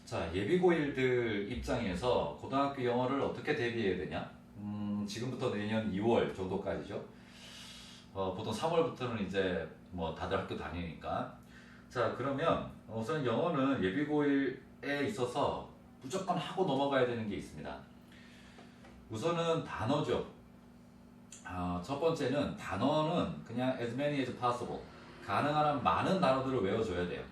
자, 예비고일들 입장에서 고등학교 영어를 어떻게 대비해야 되냐? 지금부터 내년 2월 정도까지죠. 보통 3월부터는 이제 뭐 다들 학교 다니니까. 자, 그러면 우선 영어는 예비고일에 있어서 무조건 하고 넘어가야 되는 게 있습니다. 우선은 단어죠. 첫 번째는 단어는 그냥 as many as possible. 가능한 한 많은 단어들을 외워줘야 돼요.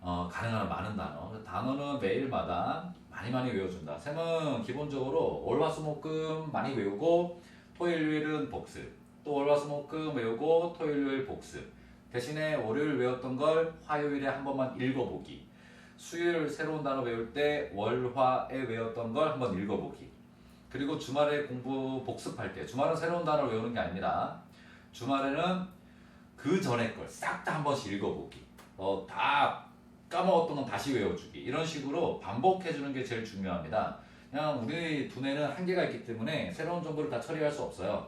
가능한 한 많은 단어. 단어는 매일마다 많이 외워준다. 쌤은 기본적으로 월화수목금 많이 외우고 토일요일은 복습. 또 월화수목금 외우고 토일요일 복습. 대신에 월요일 외웠던 걸 화요일에 한 번만 읽어보기. 수요일 새로운 단어 외울 때 월화에 외웠던 걸 한번 읽어보기. 그리고 주말에 공부 복습할 때, 주말은 새로운 단어를 외우는 게 아닙니다. 주말에는 그 전에 걸 싹 다 한 번씩 읽어보기. 다 까먹었던 건 다시 외워주기. 이런 식으로 반복해주는 게 제일 중요합니다. 그냥 우리 두뇌는 한계가 있기 때문에 새로운 정보를 다 처리할 수 없어요.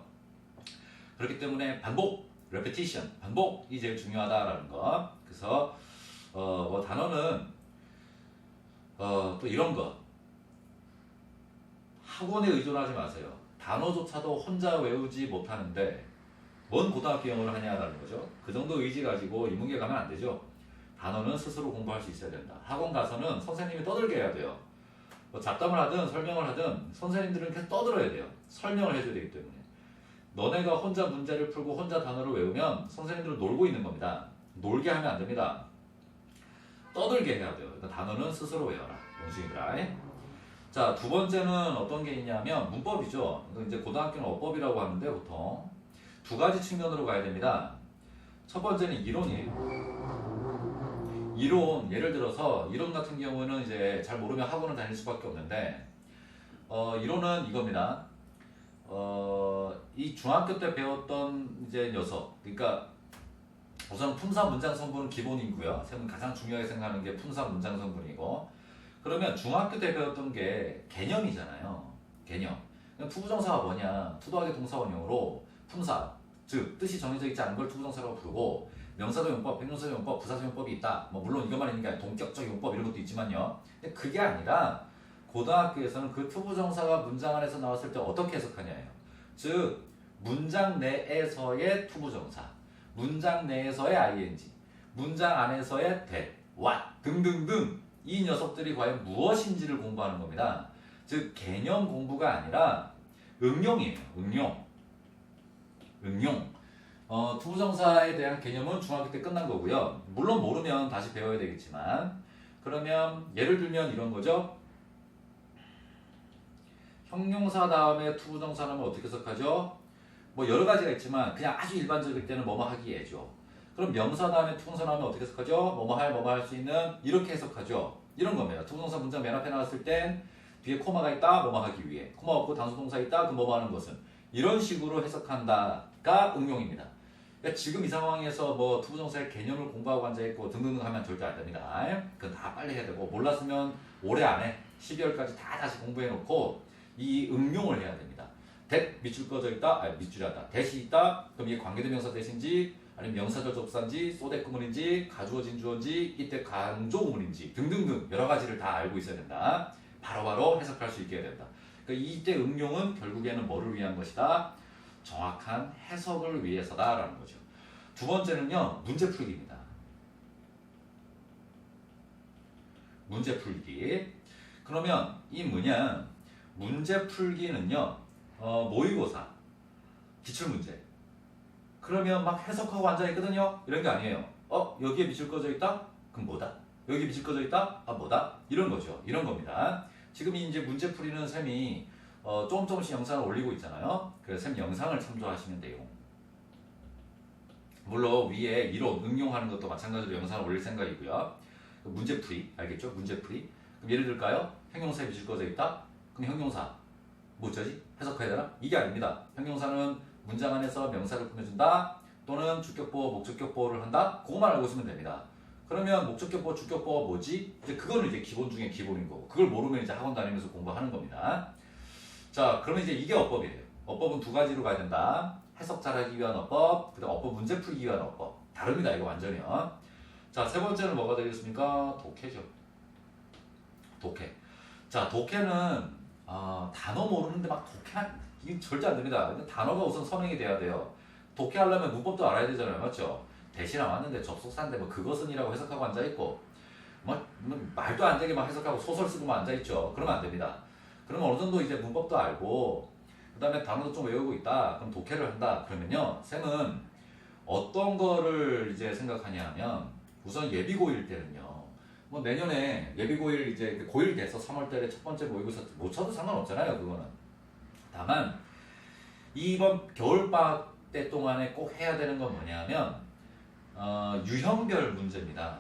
그렇기 때문에 반복, repetition, 반복이 제일 중요하다라는 거. 그래서 뭐 단어는 또 이런 거. 학원에 의존하지 마세요. 단어조차도 혼자 외우지 못하는데 뭔 고등학교 영어를 하냐라는 거죠. 그 정도 의지 가지고 인문계 가면 안 되죠. 단어는 스스로 공부할 수 있어야 된다. 학원 가서는 선생님이 떠들게 해야 돼요. 뭐 잡담을 하든 설명을 하든 선생님들은 계속 떠들어야 돼요. 설명을 해줘야 되기 때문에. 너네가 혼자 문제를 풀고 혼자 단어를 외우면 선생님들은 놀고 있는 겁니다. 놀게 하면 안 됩니다. 떠들게 해야 돼요. 그러니까 단어는 스스로 외워라. 원숭이들아. 자, 두 번째는 어떤 게 있냐면 문법이죠. 이제 고등학교는 어법이라고 하는데 보통 두 가지 측면으로 가야 됩니다. 첫 번째는 이론이에요. 이론, 예를 들어서 이론 같은 경우는 이제 잘 모르면 학원을 다닐 수밖에 없는데 이론은 이겁니다. 이 중학교 때 배웠던 이제 녀석, 그러니까 우선 품사 문장 성분은 기본이고요. 쌤은 가장 중요하게 생각하는 게 품사 문장 성분이고, 그러면 중학교 때 배웠던 게 개념이잖아요. 개념. 투부정사가 뭐냐? 투도하게 동사원형으로 품사, 즉 뜻이 정해져 있지 않은 걸 투부정사라고 부르고, 명사도 용법, 형용사도 용법, 부사도 용법이 있다. 뭐 물론 이것만 있는 게 아니라 동격적 용법 이런 것도 있지만요. 근데 그게 아니라 고등학교에서는 그 투부정사가 문장 안에서 나왔을 때 어떻게 해석하냐예요. 즉 문장 내에서의 투부정사, 문장 내에서의 ing, 문장 안에서의 that, what 등등등 이 녀석들이 과연 무엇인지를 공부하는 겁니다. 즉 개념 공부가 아니라 응용이에요. 응용. 투부정사에 대한 개념은 중학교 때 끝난 거고요. 물론 모르면 다시 배워야 되겠지만, 그러면 예를 들면 이런 거죠. 형용사 다음에 투부정사 하면 어떻게 해석하죠? 뭐 여러 가지가 있지만 그냥 아주 일반적일 때는 뭐뭐 하기예죠. 그럼 명사 다음에 투부정사 나오면 어떻게 해석하죠? 뭐뭐 할 수 있는 이렇게 해석하죠. 이런 겁니다. 투부정사 문장 맨 앞에 나왔을 땐 뒤에 코마가 있다, 뭐뭐 하기 위해. 코마 없고 단수동사 있다, 그 뭐뭐 하는 것은. 이런 식으로 해석한다가 응용입니다. 그러니까 지금 이 상황에서 뭐 투부정사의 개념을 공부하고 앉아있고 등등등 하면 절대 안 됩니다. 그건 다 빨리 해야 되고, 몰랐으면 올해 안에 12월까지 다 다시 공부해놓고 이 응용을 해야 됩니다. that 밑줄 꺼져 있다, 밑줄이 하다. that이 있다, 그럼 이게 관계대명사 that인지 아니면 명사절 접사인지 소대 구문인지 가주어진 주어인지 이때 강조 구문인지 등등등 여러 가지를 다 알고 있어야 된다. 바로바로 해석할 수 있게 해야 된다. 그러니까 이때 응용은 결국에는 뭐를 위한 것이다? 정확한 해석을 위해서다라는 거죠. 두 번째는요, 문제 풀기입니다. 문제 풀기. 그러면 이 문제 풀기는요, 모의고사, 기출문제. 그러면 막 해석하고 앉아있거든요. 이런 게 아니에요. 여기에 밑줄 꺼져 있다? 그럼 뭐다? 여기 밑줄 꺼져 있다? 뭐다? 이런 거죠. 이런 겁니다. 지금 이제 문제 풀이는 쌤이 조금씩 영상을 올리고 있잖아요. 그래서 쌤 영상을 참조하시면 돼요. 물론 위에 이론, 응용하는 것도 마찬가지로 영상을 올릴 생각이고요. 문제풀이, 알겠죠? 문제풀이. 그럼 예를 들까요? 형용사에 밑줄 꺼져 있다? 그럼 형용사 뭐 어쩌지? 해석해야 되나? 이게 아닙니다. 형용사는 문장 안에서 명사를 꾸며준다, 또는 주격보어, 목적격보어를 한다. 그것만 알고 있으면 됩니다. 그러면 목적격보어, 주격보어 뭐지? 이제 그거는 이제 기본 중에 기본인 거고, 그걸 모르면 이제 학원 다니면서 공부하는 겁니다. 자, 그러면 이제 이게 어법이에요. 어법은 두 가지로 가야 된다. 해석 잘하기 위한 어법, 그다음 어법 문제 풀기 위한 어법. 다릅니다, 이거 완전히요. 자, 세 번째는 뭐가 되겠습니까? 독해죠. 독해. 자, 독해는 단어 모르는데 막 이게 절대 안 됩니다. 근데 단어가 우선 선행이 돼야 돼요. 독해하려면 문법도 알아야 되잖아요, 맞죠? 대신 나왔는데 접속사인데 뭐 그것은이라고 해석하고 앉아 있고, 뭐 말도 안 되게 막 해석하고 소설 쓰고 막 앉아 있죠. 그러면 안 됩니다. 그러면 어느 정도 이제 문법도 알고, 그다음에 단어도 좀 외우고 있다. 그럼 독해를 한다. 그러면요, 쌤은 어떤 거를 이제 생각하냐 면 우선 예비고1 때는요. 뭐 내년에 예비고1 이제 고1 돼서 3월달에 첫 번째 모의고사 못 쳐도 상관없잖아요. 그거는. 다만 이번 겨울방학 때 동안에 꼭 해야 되는 건 뭐냐면 유형별 문제입니다.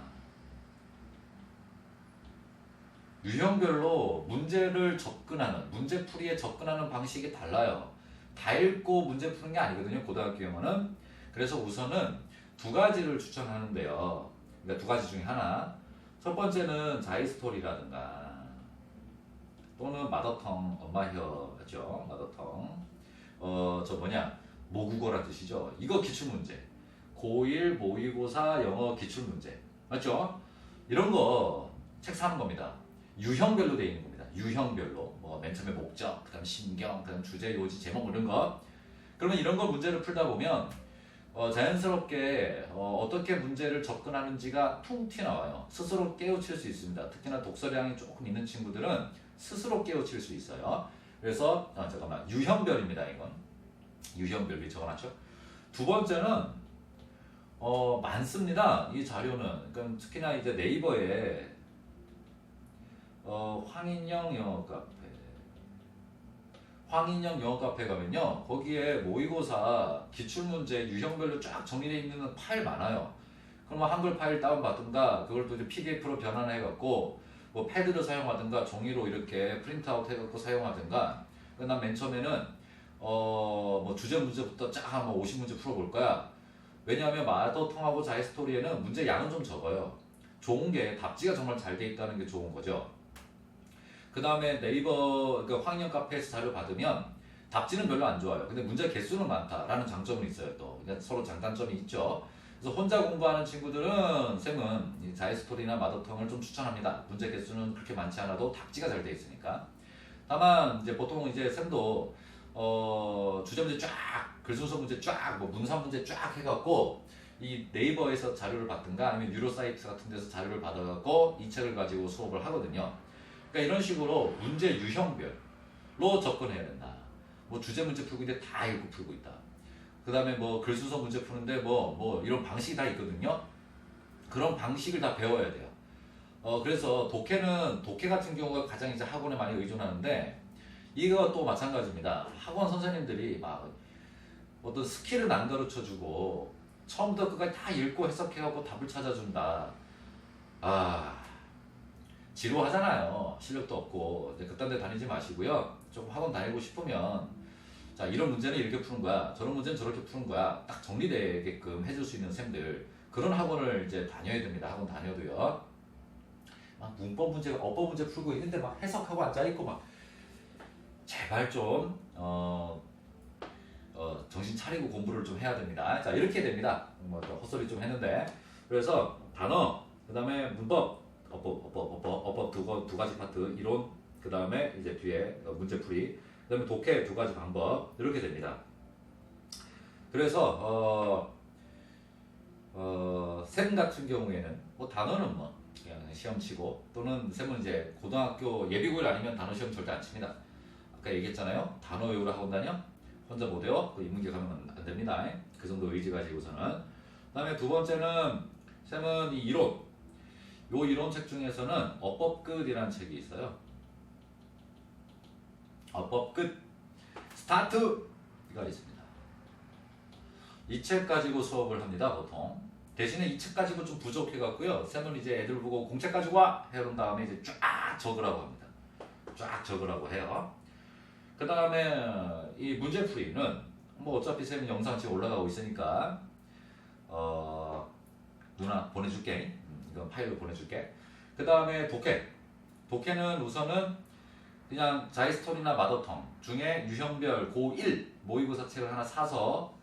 유형별로 문제를 접근하는, 문제풀이에 접근하는 방식이 달라요. 다 읽고 문제 푸는 게 아니거든요, 고등학교 영어는. 그래서 우선은 두 가지를 추천하는데요. 그러니까 두 가지 중에 하나. 첫 번째는 자이스토리라든가 또는 마더텅, 엄마혀죠. 마더텅. 모국어란 뜻이죠. 이거 기출문제. 고1 모의고사 영어 기출문제. 맞죠? 이런 거 책 사는 겁니다. 유형별로 되어 있는 겁니다. 유형별로. 뭐 맨 처음에 목적, 그다음 심경, 그다음 주제, 요지, 제목 이런 거. 그러면 이런 거 문제를 풀다 보면 자연스럽게 어떻게 문제를 접근하는지가 퉁 튀어나와요. 스스로 깨우칠 수 있습니다. 특히나 독서량이 조금 있는 친구들은 스스로 깨우칠 수 있어요. 그래서 유형별입니다. 이건 유형별 미리 적어놨죠. 두 번째는 많습니다. 이 자료는. 그러니까 특히나 이제 네이버에 황인영 영어 카페 가면요, 거기에 모의고사 기출문제 유형별로 쫙 정리되어 있는 파일 많아요. 그러면 한글 파일 다운받든가 그걸 또 이제 PDF로 변환해갖고 뭐 패드를 사용하든가 종이로 이렇게 프린트아웃 해갖고 사용하든가. 난 맨 처음에는 뭐 주제 문제부터 쫙 한번 50문제 풀어볼 거야. 왜냐하면 마더텅하고 자이스토리에는 문제 양은 좀 적어요. 좋은 게 답지가 정말 잘 돼 있다는 게 좋은 거죠. 그 다음에 네이버 황인영 카페에서 자료 받으면 답지는 별로 안 좋아요. 근데 문제 개수는 많다라는 장점은 있어요. 또 그러니까 서로 장단점이 있죠. 그래서 혼자 공부하는 친구들은 쌤은 이 자이스토리나 마더텅을 좀 추천합니다. 문제 개수는 그렇게 많지 않아도 답지가 잘 돼 있으니까. 다만 이제 보통 이제 쌤도 주제 문제 쫙, 글순서 문제 쫙, 뭐 문산 문제 쫙 해갖고 이 네이버에서 자료를 받든가 아니면 뉴로사이트 같은 데서 자료를 받아갖고 이 책을 가지고 수업을 하거든요. 그러니까 이런 식으로 문제 유형별로 접근해야 된다. 뭐 주제 문제 풀고 있는데 다 읽고 풀고 있다. 그 다음에 뭐 글순서 문제 푸는데 뭐 이런 방식이 다 있거든요. 그런 방식을 다 배워야 돼요. 그래서 독해 같은 경우가 가장 이제 학원에 많이 의존하는데 이거 또 마찬가지입니다. 학원 선생님들이 막 어떤 스킬은 안 가르쳐 주고 처음부터 끝까지 다 읽고 해석해갖고 답을 찾아준다. 지루하잖아요. 실력도 없고. 그딴 데 다니지 마시고요. 좀 학원 다니고 싶으면 자, 이런 문제는 이렇게 푸는 거야. 저런 문제는 저렇게 푸는 거야. 딱 정리되게끔 해줄 수 있는 쌤들. 그런 학원을 이제 다녀야 됩니다. 학원 다녀도요. 막 문법 문제, 어법 문제 풀고 있는데 막 해석하고 앉아있고 막 제발 좀 정신 차리고 공부를 좀 해야 됩니다. 자, 이렇게 됩니다. 뭐 헛소리 좀 했는데. 그래서 단어, 그 다음에 문법, 어법 두 가지 파트, 이론, 그 다음에 이제 뒤에 문제풀이, 그 다음에 독해 두 가지 방법, 이렇게 됩니다. 그래서 쌤 같은 경우에는 뭐 단어는 뭐 그냥 시험 치고, 또는 쌤은 이제 고등학교 예비고일 아니면 단어 시험 절대 안 칩니다. 아까 얘기했잖아요. 단어 외우러 학원 다녀? 혼자 못 외워? 그 인문계 가면 안 됩니다. 그 정도 의지 가지고서는. 그 다음에 두 번째는 쌤은 이 이론, 요 이론책 중에서는 어법끝이라는 책이 있어요. 어법끝 스타트가 있습니다. 이 책 가지고 수업을 합니다. 보통. 대신에 이 책 가지고 좀 부족해갖고요. 쌤은 이제 애들 보고 공책 가지고 와! 해놓은 다음에 이제 쫙 적으라고 합니다. 쫙 적으라고 해요. 그 다음에 이 문제풀이는 뭐 어차피 쌤은 영상 지금 올라가고 있으니까 누나 보내줄게. 이건 파일로 보내줄게. 그 다음에 독해는 우선은 그냥 자이스토리나 마더텅 중에 유형별 고1 모의고사 책을 하나 사서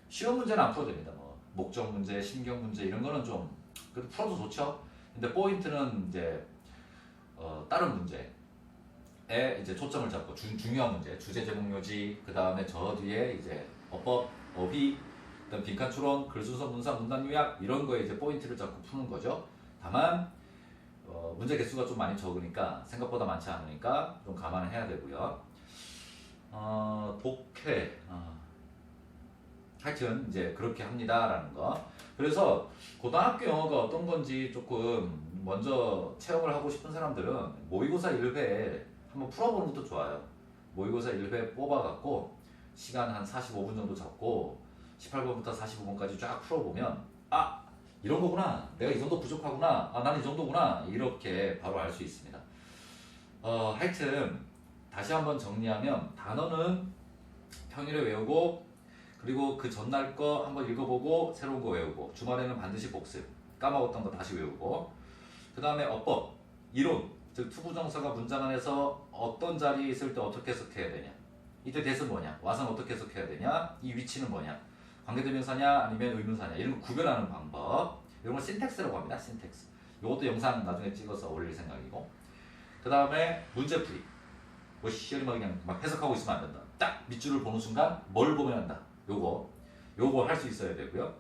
시험 문제는 안 풀어도 됩니다. 뭐 목적 문제, 심경 문제 이런 거는 좀 그래도 풀어도 좋죠. 근데 포인트는 이제 다른 문제에 이제 초점을 잡고 중요한 문제, 주제 제목 요지, 그 다음에 저 뒤에 이제 어법, 어휘, 그다음 빈칸 추론, 글순서, 문사, 문단 요약 이런 거에 이제 포인트를 잡고 푸는 거죠. 다만 문제 개수가 좀 많이 적으니까 생각보다 많지 않으니까 좀 감안해야 되고요. 독해, 하여튼 이제 그렇게 합니다라는 거. 그래서 고등학교 영어가 어떤 건지 조금 먼저 체험을 하고 싶은 사람들은 모의고사 1회 한번 풀어보는 것도 좋아요. 모의고사 1회 뽑아갖고 시간 한 45분 정도 잡고 18번부터 45번까지 쫙 풀어보면 이런 거구나, 내가 이 정도 부족하구나, 나는 이 정도구나, 이렇게 바로 알 수 있습니다. 하여튼 다시 한번 정리하면 단어는 평일에 외우고, 그리고 그 전날 거 한번 읽어보고 새로운 거 외우고, 주말에는 반드시 복습, 까먹었던 거 다시 외우고, 그 다음에 어법, 이론, 즉 투부정사가 문장 안에서 어떤 자리에 있을 때 어떻게 해석해야 되냐, 이때 대은 뭐냐, 와서는 어떻게 해석해야 되냐, 이 위치는 뭐냐, 관계대명사냐 아니면 의문사냐, 이런 거 구별하는 방법, 이런 걸 신텍스라고 합니다. 신텍스. 이것도 영상 나중에 찍어서 올릴 생각이고, 그 다음에 문제풀이. 뭐 시연이 그냥 막 해석하고 있으면 안 된다. 딱 밑줄을 보는 순간 뭘 보면 한다. 요거 할 수 있어야 되고요.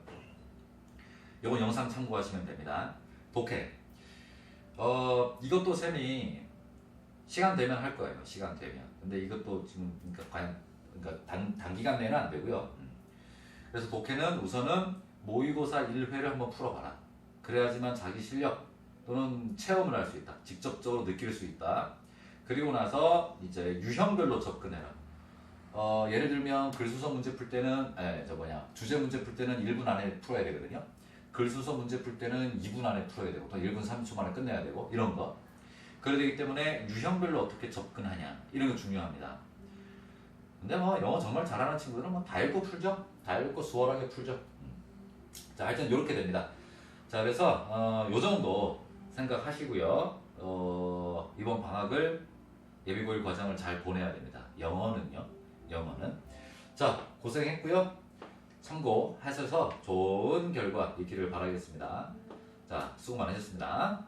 요건 영상 참고하시면 됩니다. 독해. 이것도 쌤이 시간 되면 할 거예요. 시간 되면. 근데 이것도 지금 단기간 내는 안 되고요. 그래서 독해는 우선은 모의고사 1회를 한번 풀어봐라. 그래야지만 자기 실력 또는 체험을 할 수 있다. 직접적으로 느낄 수 있다. 그리고 나서 이제 유형별로 접근해라. 예를 들면 글수서 문제 풀 때는 주제 문제 풀 때는 1분 안에 풀어야 되거든요. 글수서 문제 풀 때는 2분 안에 풀어야 되고 또 1분 30초 만에 끝내야 되고 이런 거. 그래야 되기 때문에 유형별로 어떻게 접근하냐 이런 게 중요합니다. 근데 뭐 영어 정말 잘하는 친구들은 뭐 다 읽고 풀죠. 다 읽고 수월하게 풀죠. 자, 하여튼 이렇게 됩니다. 자, 그래서 요 정도 생각하시고요. 이번 방학을 예비고일 과정을 잘 보내야 됩니다. 영어는. 자, 고생했고요. 참고하셔서 좋은 결과 있기를 바라겠습니다. 자, 수고 많으셨습니다.